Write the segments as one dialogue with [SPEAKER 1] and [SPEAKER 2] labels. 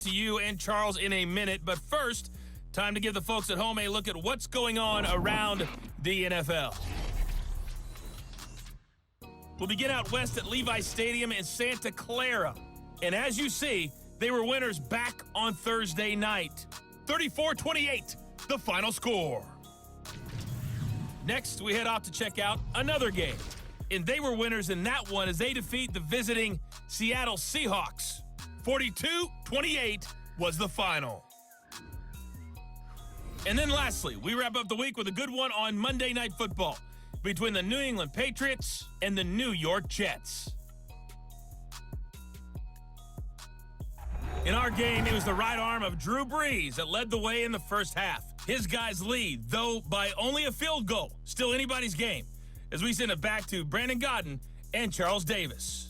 [SPEAKER 1] To you and Charles in a minute, but first, time to give the folks at home a look at what's going on around the NFL. We'll begin out west at Levi Stadium in Santa Clara. And as you see, they were winners back on Thursday night. 34-28, the final score. Next, we head off to check out another game. And they were winners in that one as they defeat the visiting Seattle Seahawks. 42-28 was the final. And then lastly, we wrap up the week with a good one on Monday Night Football between the New England Patriots and the New York Jets. In our game, it was the right arm of Drew Brees that led the way in the first half. His guys lead, though by only a field goal. Still anybody's game, as we send it back to Brandon Godden and Charles Davis.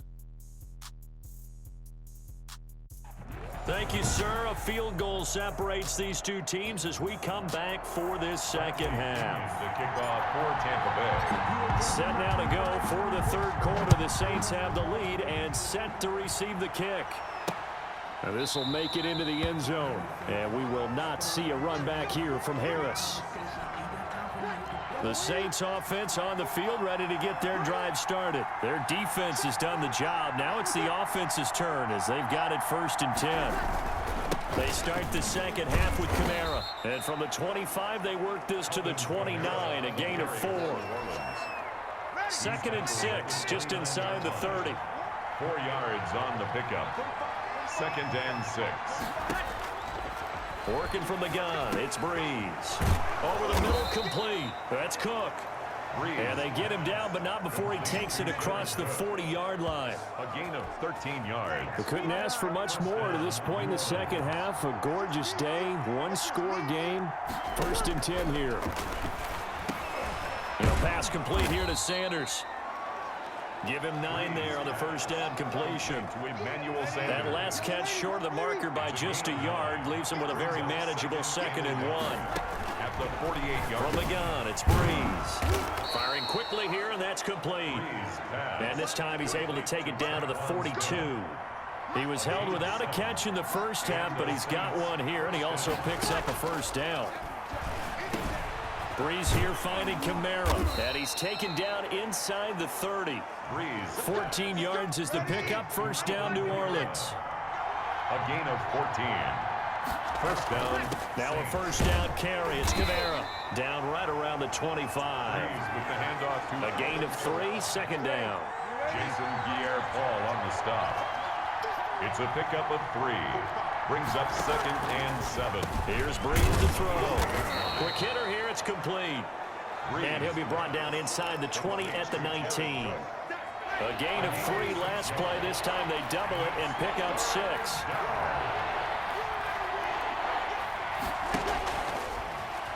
[SPEAKER 2] Thank you, sir. A field goal separates these two teams as we come back for this second half.
[SPEAKER 3] The kickoff for Tampa Bay.
[SPEAKER 2] Set now to go for the third quarter. The Saints have the lead and set to receive the kick. Now this will make it into the end zone, and we will not see a run back here from Harris. The Saints offense on the field, ready to get their drive started. Their defense has done the job. Now it's the offense's turn as they've got it 1st and 10. They start the second half with Kamara. And from the 25, they work this to the 29, a gain of 4. 2nd and 6, just inside the 30.
[SPEAKER 3] 4 yards on the pickup. 2nd and 6.
[SPEAKER 2] Working from the gun, it's Brees. Over the middle, complete. That's Cook.
[SPEAKER 3] Brees.
[SPEAKER 2] And they get him down, but not before he takes it across the 40-yard line.
[SPEAKER 3] A gain of 13 yards.
[SPEAKER 2] We couldn't ask for much more to this point in the second half. A gorgeous day, one-score game. 1st and 10 here. And a pass complete here to Sanders. Give him 9 there on the first down completion.
[SPEAKER 3] To Emmanuel Sanders.
[SPEAKER 2] That last catch short of the marker by just a yard leaves him with a very manageable 2nd and 1.
[SPEAKER 3] At the 48-yard.
[SPEAKER 2] From the gun, it's Brees. Firing quickly here, and that's complete. And this time he's able to take it down to the 42. He was held without a catch in the first half, but he's got one here, and he also picks up a first down. Brees here finding Kamara, and he's taken down inside the 30.
[SPEAKER 3] Brees.
[SPEAKER 2] 14 yards is the pickup. First down, New Orleans.
[SPEAKER 3] A gain of 14. First down.
[SPEAKER 2] Now a first down carry. It's Kamara. Down right around the 25.
[SPEAKER 3] Brees with the handoff to
[SPEAKER 2] A gain of 3, 2nd down.
[SPEAKER 3] Jason Pierre-Paul on the stop. It's a pickup of 3. Brings up 2nd and 7.
[SPEAKER 2] Here's Brees to throw. Quick hitter here. It's complete.
[SPEAKER 3] Brees.
[SPEAKER 2] And he'll be brought down inside the 20 at the 19. A gain of 3 last play. This time they double it and pick up 6.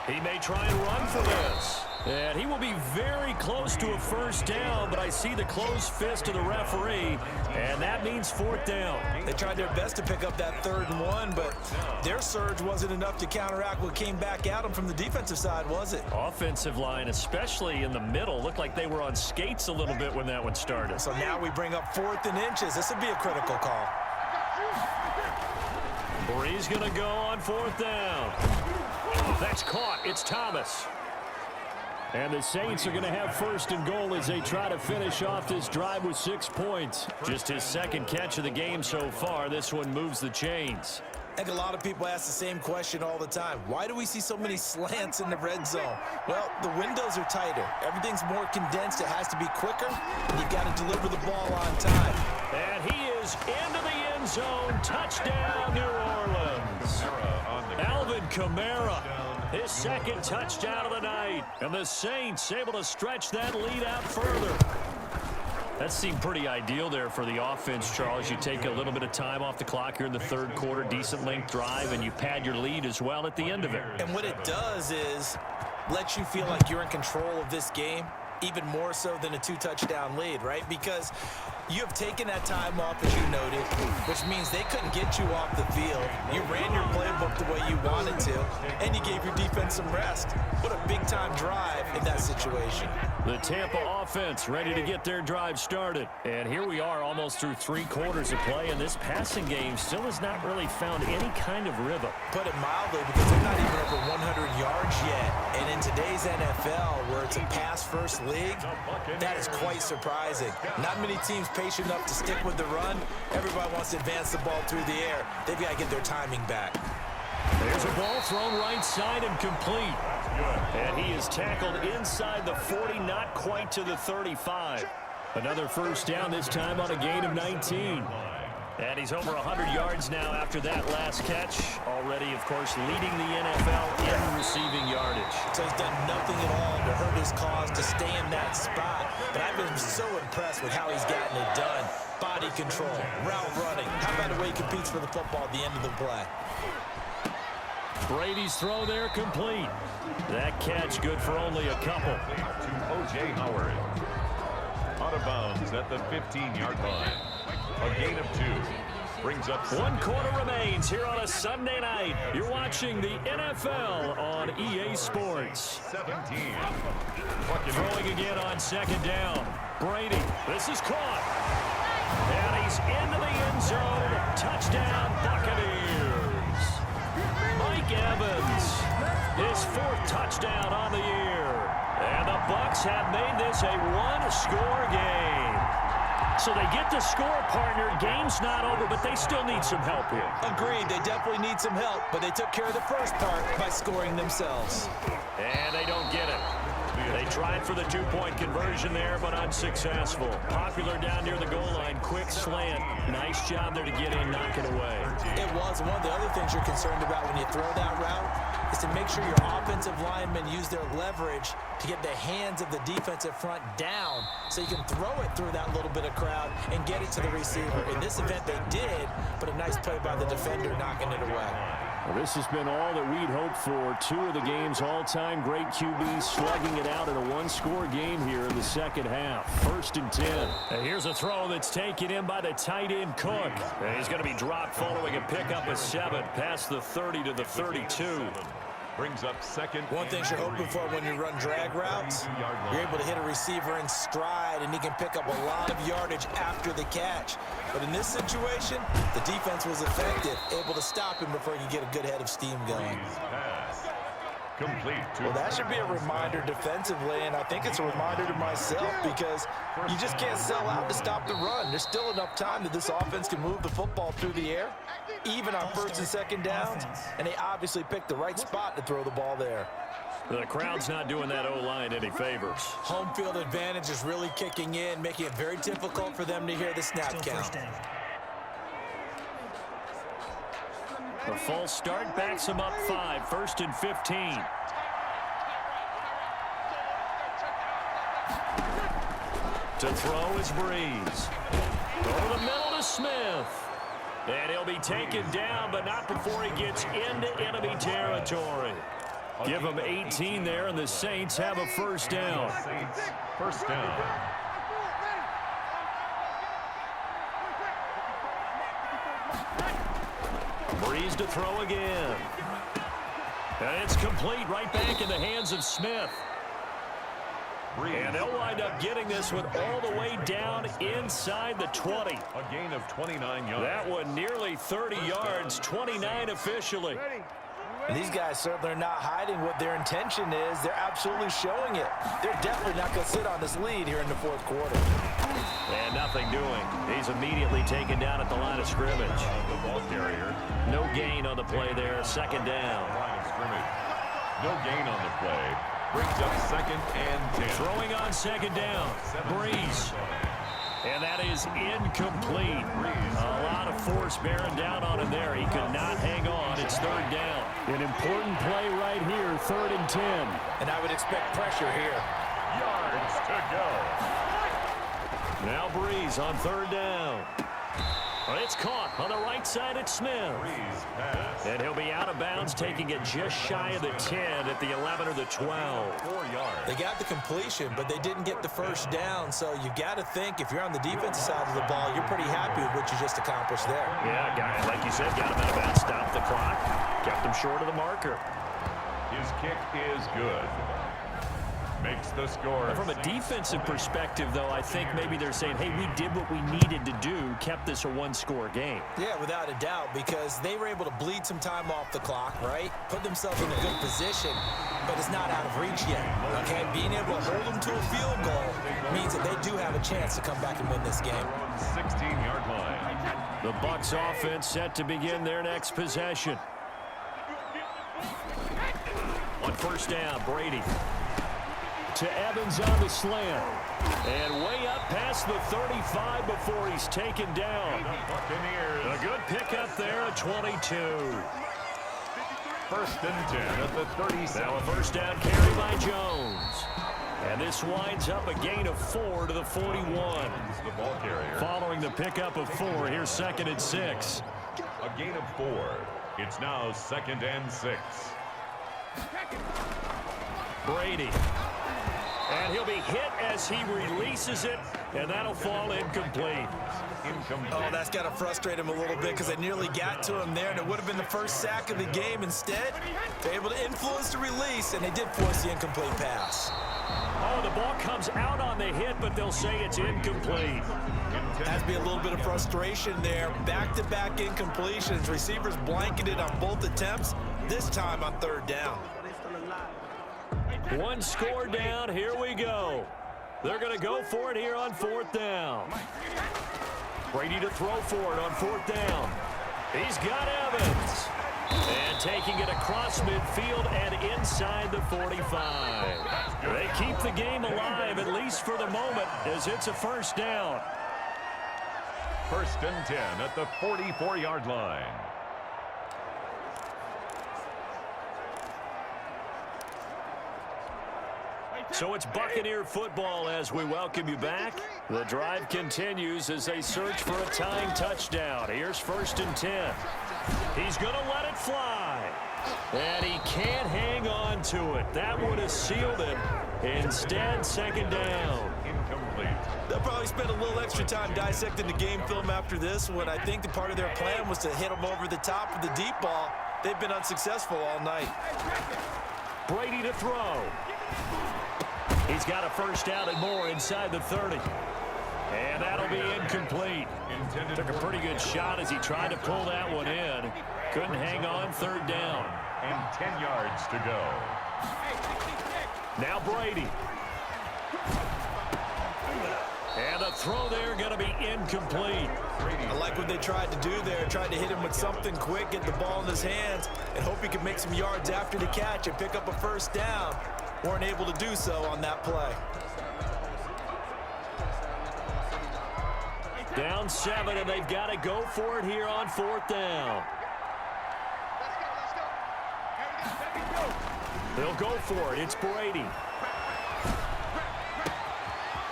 [SPEAKER 2] He may try and run for this. And he will be very close to a first down, but I see the closed fist of the referee, and that means 4th down.
[SPEAKER 4] They tried their best to pick up that 3rd and 1, but their surge wasn't enough to counteract what came back at them from the defensive side, was it?
[SPEAKER 2] Offensive line, especially in the middle, looked like they were on skates a little bit when that one started.
[SPEAKER 4] So now we bring up 4th and inches. This would be a critical call.
[SPEAKER 2] Brees going to go on 4th down. That's caught. It's Thomas. And the Saints are going to have 1st and goal as they try to finish off this drive with 6 points. Just his 2nd catch of the game so far. This one moves the chains.
[SPEAKER 4] I think a lot of people ask the same question all the time. Why do we see so many slants in the red zone? Well, the windows are tighter. Everything's more condensed. It has to be quicker, and you've got to deliver the ball on time.
[SPEAKER 2] And he is into the end zone. Touchdown, New Orleans. Alvin Kamara. His 2nd touchdown of the night. And the Saints able to stretch that lead out further. That seemed pretty ideal there for the offense, Charles. You take a little bit of time off the clock here in the 3rd quarter, decent length drive, and you pad your lead as well at the end of it.
[SPEAKER 4] And what it does is lets you feel like you're in control of this game, even more so than a 2-touchdown lead, right? Because you have taken that time off, as you noted, which means they couldn't get you off the field. You ran your playbook the way you wanted to, and you gave your defense some rest. What a big-time drive in that situation.
[SPEAKER 2] The Tampa offense ready to get their drive started. And here we are almost through 3 quarters of play, and this passing game still has not really found any kind of rhythm.
[SPEAKER 4] Put it mildly, because they're not even over 100 yards yet. And in today's NFL, where it's a pass-first league, that is quite surprising. Not many teams patient enough to stick with the run. Everybody wants to advance the ball through the air. They've got to get their timing back.
[SPEAKER 2] There's a ball thrown right side and complete. And he is tackled inside the 40, not quite to the 35. Another first down, this time on a gain of 19. And he's over 100 yards now after that last catch. Already, of course, leading the NFL in receiving yardage.
[SPEAKER 4] So he's done nothing at all to hurt his cause to stay in that spot. But I've been so impressed with how he's gotten it done. Body control, route running. How about the way he competes for the football at the end of the play?
[SPEAKER 2] Brady's throw there complete. That catch good for only a couple.
[SPEAKER 3] To O.J. Howard. Out of bounds at the 15-yard line. A gain of 2. Brings up
[SPEAKER 2] 1 quarter remains here on a Sunday night. You're watching the NFL on EA Sports.
[SPEAKER 3] 17.
[SPEAKER 2] Throwing again on second down. Brady, this is caught. And he's into the end zone. Touchdown, Buccaneers. Mike Evans, his 4th touchdown on the year. And the Bucs have made this a 1-score game. So they get the score, partner. Game's not over, but they still need some help here.
[SPEAKER 4] Agreed, they definitely need some help, but they took care of the first part by scoring themselves.
[SPEAKER 2] And they don't get it. They tried for the 2-point conversion there, but unsuccessful. Popular down near the goal line. Quick slant. Nice job there to get in, knock it away.
[SPEAKER 4] It was. One of the other things you're concerned about when you throw that route is to make sure your offensive linemen use their leverage to get the hands of the defensive front down so you can throw it through that little bit of crowd and get it to the receiver. In this event, they did, but a nice play by the defender knocking it away.
[SPEAKER 2] Well, this has been all that we'd hoped for. 2 of the game's all-time great QBs slugging it out in a 1-score game here in the second half. 1st and 10. And here's a throw that's taken in by the tight end Cook. And he's going to be dropped following a pickup of 7 past the 30 to the 32.
[SPEAKER 3] Brings up 2nd.
[SPEAKER 4] One thing you're hoping for when you run drag routes, you're able to hit a receiver in stride, and he can pick up a lot of yardage after the catch. But in this situation, the defense was effective, able to stop him before he could get a good head of steam going.
[SPEAKER 3] Pass. Complete.
[SPEAKER 4] Well, that should be a reminder defensively, and I think it's a reminder to myself because you just can't sell out to stop the run. There's still enough time that this offense can move the football through the air, even on 1st and 2nd downs, and they obviously picked the right spot to throw the ball there.
[SPEAKER 2] The crowd's not doing that O-line any favors.
[SPEAKER 4] Home field advantage is really kicking in, making it very difficult for them to hear the snap count.
[SPEAKER 2] The false start backs him up 5, 1st and 15. To throw is Breeze. Over the middle to Smith. And he'll be taken down, but not before he gets into enemy territory. Give him 18 there, and the Saints have a first down.
[SPEAKER 3] Saints, first down.
[SPEAKER 2] Breeze to throw again. And it's complete right back in the hands of Smith. And they'll wind up getting this one all the way down inside the 20.
[SPEAKER 3] A gain of 29 yards.
[SPEAKER 2] That one nearly 30 yards, 29 officially.
[SPEAKER 4] And these guys certainly are not hiding what their intention is. They're absolutely showing it. They're definitely not going to sit on this lead here in the 4th quarter.
[SPEAKER 2] And nothing doing. He's immediately taken down at the line of scrimmage.
[SPEAKER 3] The ball carrier.
[SPEAKER 2] No gain on the play there, 2nd down.
[SPEAKER 3] Line of scrimmage. No gain on the play. Brings up 2nd and 10.
[SPEAKER 2] Throwing on 2nd down. Breeze. And that is incomplete. A lot of force bearing down on him there. He could not hang on. It's 3rd down. An important play right here, 3rd and 10.
[SPEAKER 4] And I would expect pressure here.
[SPEAKER 3] Yards to go.
[SPEAKER 2] Now Breeze on 3rd down. It's caught on the right side at Smith.
[SPEAKER 3] Breeze pass.
[SPEAKER 2] And he'll be out of bounds, taking it just shy of the 10 at the 11 or the 12.
[SPEAKER 3] 4 yards.
[SPEAKER 4] They got the completion, but they didn't get the first down. So you got to think if you're on the defensive side of the ball, you're pretty happy with what you just accomplished there.
[SPEAKER 2] Yeah, guy, like you said, got him out of bounds, stopped the clock, kept them short of the marker.
[SPEAKER 3] His kick is good. Makes the score.
[SPEAKER 2] From a defensive perspective, though, I think maybe they're saying, hey, we did what we needed to do, kept this a one-score game.
[SPEAKER 4] Yeah, without a doubt, because they were able to bleed some time off the clock, right? Put themselves in a good position, but it's not out of reach yet, okay? Being able to hold them to a field goal means that they do have a chance to come back and win this game.
[SPEAKER 3] 16-yard line.
[SPEAKER 2] The Bucs offense set to begin their next possession. On first down, Brady. To Evans on the slant. And way up past the 35 before he's taken down. A good pickup there at 22.
[SPEAKER 3] First and 10 at the 37.
[SPEAKER 2] Now a first down carry by Jones. And this winds up a gain of 4 to the 41.
[SPEAKER 3] The ball carrier.
[SPEAKER 2] Following the pickup of 4, here's 2nd and 6.
[SPEAKER 3] A gain of 4. It's now 2nd and 6.
[SPEAKER 2] Brady. And he'll be hit as he releases it, and that'll fall incomplete.
[SPEAKER 4] Oh, that's got to frustrate him a little bit because they nearly got to him there, and it would have been the first sack of the game. Instead, they're able to influence the release, and they did force the incomplete pass.
[SPEAKER 2] Oh, the ball comes out on the hit, but they'll say it's incomplete.
[SPEAKER 4] Has to be a little bit of frustration there. Back-to-back incompletions. Receivers blanketed on both attempts, this time on 3rd down.
[SPEAKER 2] One score down, here we go. They're going to go for it here on 4th down. Brady to throw for it on 4th down. He's got Evans. And taking it across midfield and inside the 45. They keep the game alive, at least for the moment, as it's a first down.
[SPEAKER 3] First and 10 at the 44-yard line.
[SPEAKER 2] So it's Buccaneer football as we welcome you back. The drive continues as they search for a tying touchdown. Here's 1st and 10. He's going to let it fly. And he can't hang on to it. That would have sealed it. Instead, 2nd down.
[SPEAKER 3] Incomplete.
[SPEAKER 4] They'll probably spend a little extra time dissecting the game film after this one. I think the part of their plan was to hit them over the top of the deep ball. They've been unsuccessful all night.
[SPEAKER 2] Brady to throw. He's got a first down and more inside the 30. And that'll be incomplete. Took a pretty good shot as he tried to pull that one in. Couldn't hang on, 3rd down.
[SPEAKER 3] And 10 yards to go.
[SPEAKER 2] Now Brady. And the throw there going to be incomplete.
[SPEAKER 4] I like what they tried to do there. Tried to hit him with something quick, get the ball in his hands, and hope he can make some yards after the catch and pick up a first down. Weren't able to do so on that play.
[SPEAKER 2] Down 7, and they've got to go for it here on 4th down. They'll go for it. It's Brady.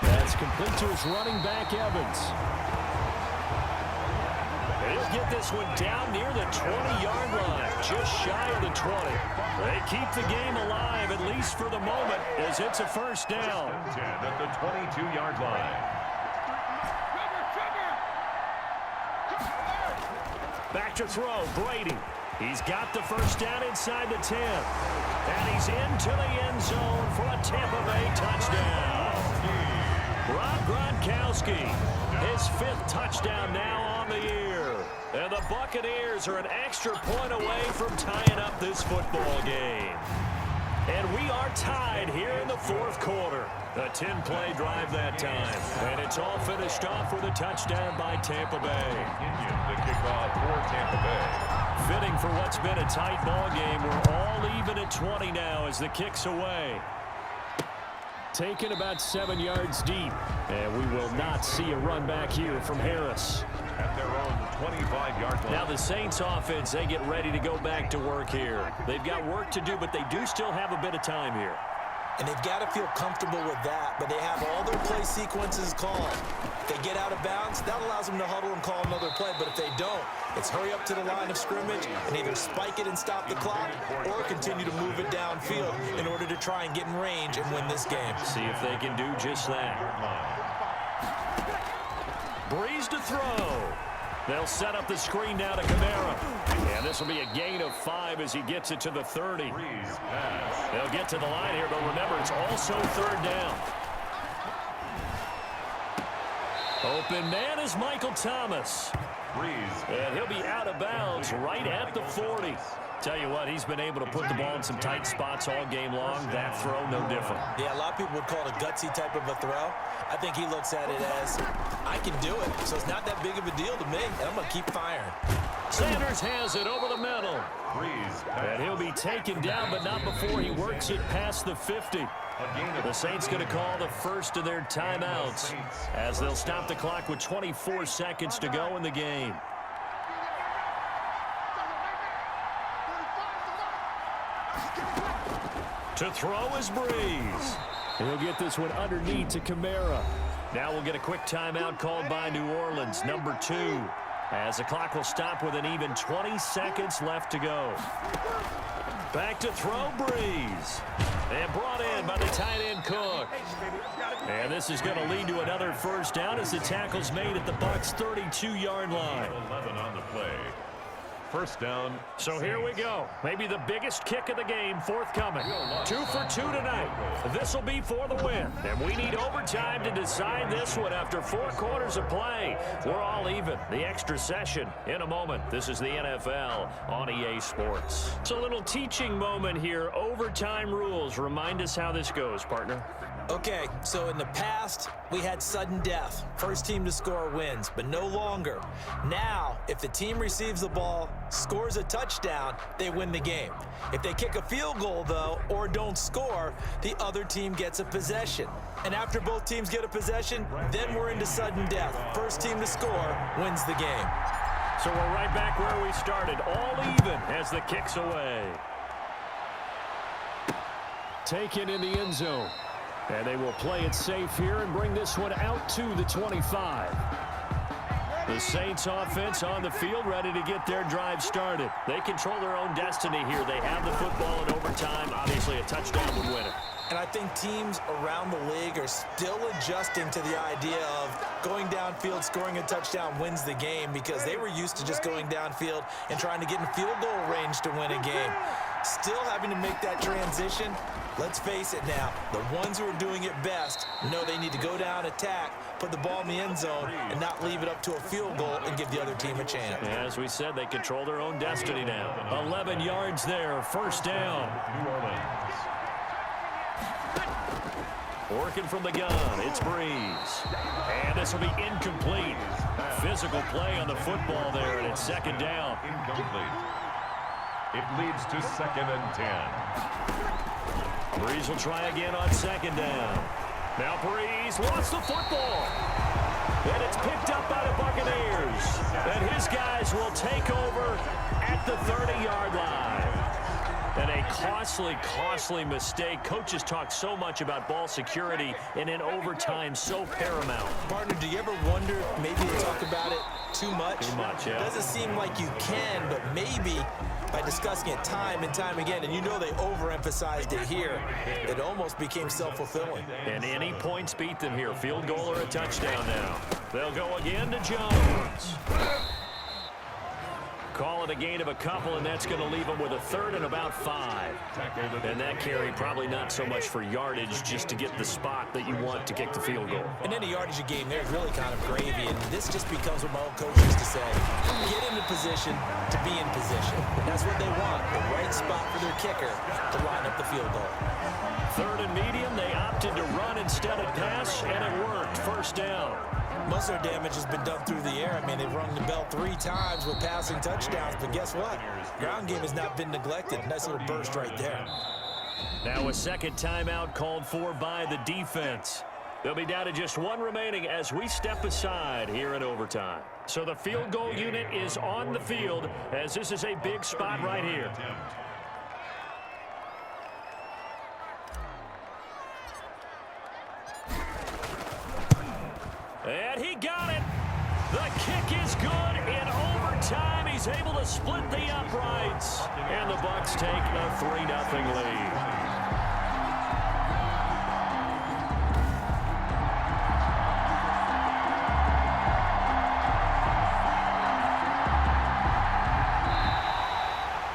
[SPEAKER 2] That's complete to his running back, Evans. He'll get this one down near the 20-yard line, just shy of the 20. They keep the game alive, at least for the moment, as it's a first down.
[SPEAKER 3] 10 at the 22-yard line.
[SPEAKER 2] Back to throw, Brady. He's got the first down inside the 10. And he's into the end zone for a Tampa Bay touchdown. Rob Gronkowski, his 5th touchdown now on the year. And the Buccaneers are an extra point away from tying up this football game. And we are tied here in the 4th quarter. A 10-play drive that time. And it's all finished off with a touchdown by Tampa Bay.
[SPEAKER 3] The kickoff for Tampa Bay.
[SPEAKER 2] Fitting for what's been a tight ball game. We're all even at 20 now as the kick's away. Taken about 7 yards deep. And we will not see a run back here from Harris.
[SPEAKER 3] At their own 25-yard line.
[SPEAKER 2] Now the Saints offense, they get ready to go back to work here. They've got work to do, but they do still have a bit of time here.
[SPEAKER 4] And they've got to feel comfortable with that, but they have all their play sequences called. If they get out of bounds, that allows them to huddle and call another play, but if they don't, it's hurry up to the line of scrimmage and either spike it and stop the clock or continue to move it downfield in order to try and get in range and win this game.
[SPEAKER 2] See if they can do just that. Breeze to throw. They'll set up the screen now to Kamara. And this will be a gain of 5 as he gets it to the 30. They'll get to the line here, but remember, it's also third down. Open man is Michael Thomas. And he'll be out of bounds right at the 40. Tell you what, he's been able to put the ball in some tight spots all game long. That throw, no different.
[SPEAKER 4] Yeah, a lot of people would call it a gutsy type of a throw. I think he looks at it as, I can do it, so it's not that big of a deal to me, and I'm going to keep firing.
[SPEAKER 2] Sanders has it over the middle. And he'll be taken down, but not before he works it past the 50. The Saints going to call the first of their timeouts as they'll stop the clock with 24 seconds to go in the game. To throw is Breeze. He'll get this one underneath to Kamara. Now we'll get a quick timeout called by New Orleans, number 2. As the clock will stop with an even 20 seconds left to go. Back to throw, Breeze. And brought in by the tight end Cook. And this is going to lead to another first down as the tackle's made at the Bucs' 32-yard line.
[SPEAKER 3] 11 on the play. First down.
[SPEAKER 2] So here we go. Maybe the biggest kick of the game forthcoming. 2 for 2 tonight. This will be for the win. And we need overtime to decide this one after 4 quarters of play. We're all even. The extra session in a moment. This is the NFL on EA Sports. It's a little teaching moment here. Overtime rules. Remind us how this goes, partner.
[SPEAKER 4] Okay, so in the past, we had sudden death. First team to score wins, but no longer. Now, if the team receives the ball, scores a touchdown, they win the game. If they kick a field goal, though, or don't score, the other team gets a possession. And after both teams get a possession, then we're into sudden death. First team to score wins the game.
[SPEAKER 2] So we're right back where we started, all even as the kick's away. Taken in the end zone. And they will play it safe here and bring this one out to the 25. The Saints offense on the field ready to get their drive started. They control their own destiny here. They have the football in overtime. Obviously, a touchdown would win it.
[SPEAKER 4] And I think teams around the league are still adjusting to the idea of going downfield, scoring a touchdown wins the game because they were used to just going downfield and trying to get in field goal range to win a game. Still having to make that transition. Let's face it now, the ones who are doing it best know they need to go down, attack, put the ball in the end zone, and not leave it up to a field goal and give the other team a chance.
[SPEAKER 2] As we said, they control their own destiny now. 11 yards there, first down.
[SPEAKER 3] New Orleans.
[SPEAKER 2] Working from the gun, it's Breeze. And this will be incomplete. Physical play on the football there, and it's second down.
[SPEAKER 3] Incomplete. It leads to 2nd and 10.
[SPEAKER 2] Breeze will try again on second down. Now Breeze lost the football. And it's picked up by the Buccaneers. And his guys will take over at the 30-yard line. And a costly mistake. Coaches talk so much about ball security, and in overtime, so paramount.
[SPEAKER 4] Partner, do you ever wonder, maybe you talk about it too much?
[SPEAKER 2] Too much, yeah.
[SPEAKER 4] It doesn't seem like you can, but maybe by discussing it time and time again, and you know they overemphasized it here, it almost became self-fulfilling.
[SPEAKER 2] And any points beat them here. Field goal or a touchdown now. They'll go again to Jones. Call it a gain of a couple, and that's going to leave them with a third and about 5. And that carry probably not so much for yardage, just to get the spot that you want to kick the field goal.
[SPEAKER 4] And any yardage a game there is really kind of gravy, and this just becomes what my old coach used to say. Get into position to be in position. And that's what they want, the right spot for their kicker to line up the field goal.
[SPEAKER 2] Third and medium, they opted to run instead of pass, and it worked. First down.
[SPEAKER 4] Most of their damage has been done through the air. I mean, they've rung the bell 3 times with passing touchdowns, but guess what? Ground game has not been neglected. Nice little burst right there.
[SPEAKER 2] Now a second timeout called for by the defense. They'll be down to just 1 remaining as we step aside here in overtime. So the field goal unit is on the field as this is a big spot right here. And he got it. The kick is good in overtime. He's able to split the uprights. And the Bucs take a 3-0 lead.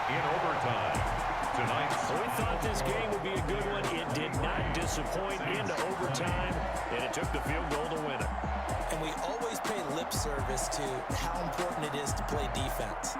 [SPEAKER 3] in overtime.
[SPEAKER 2] We thought this game would be a good one. It did not disappoint into overtime, and it took the field goal to win it.
[SPEAKER 4] And we always pay lip service to how important it is to play defense.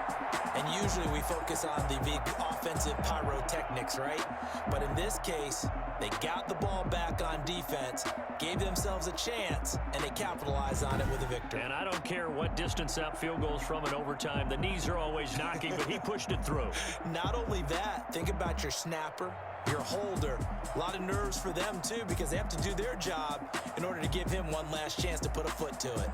[SPEAKER 4] And usually we focus on the big offensive pyrotechnics, right? But in this case, they got the ball back on defense, gave themselves a chance, and they capitalized on it with a victory.
[SPEAKER 2] And I don't care what distance that field goes from in overtime. The knees are always knocking, but he pushed it through. Not
[SPEAKER 4] only that, think about your snapper, your holder. A lot of nerves for them, too, because they have to do their job in order to give him one last chance to put a foot to it.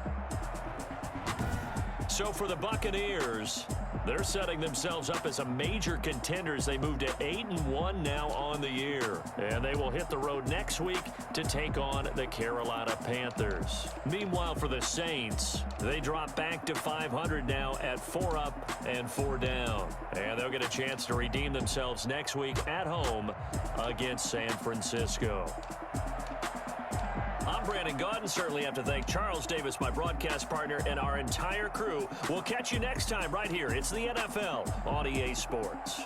[SPEAKER 2] So for the Buccaneers, they're setting themselves up as a major contender as they move to 8-1 now on the year. And they will hit the road next week to take on the Carolina Panthers. Meanwhile, for the Saints, they drop back to 500 now at 4 up and 4 down. And they'll get a chance to redeem themselves next week at home against San Francisco. I'm Brandon Gaudin. Certainly have to thank Charles Davis, my broadcast partner, and our entire crew. We'll catch you next time right here. It's the NFL on EA Sports.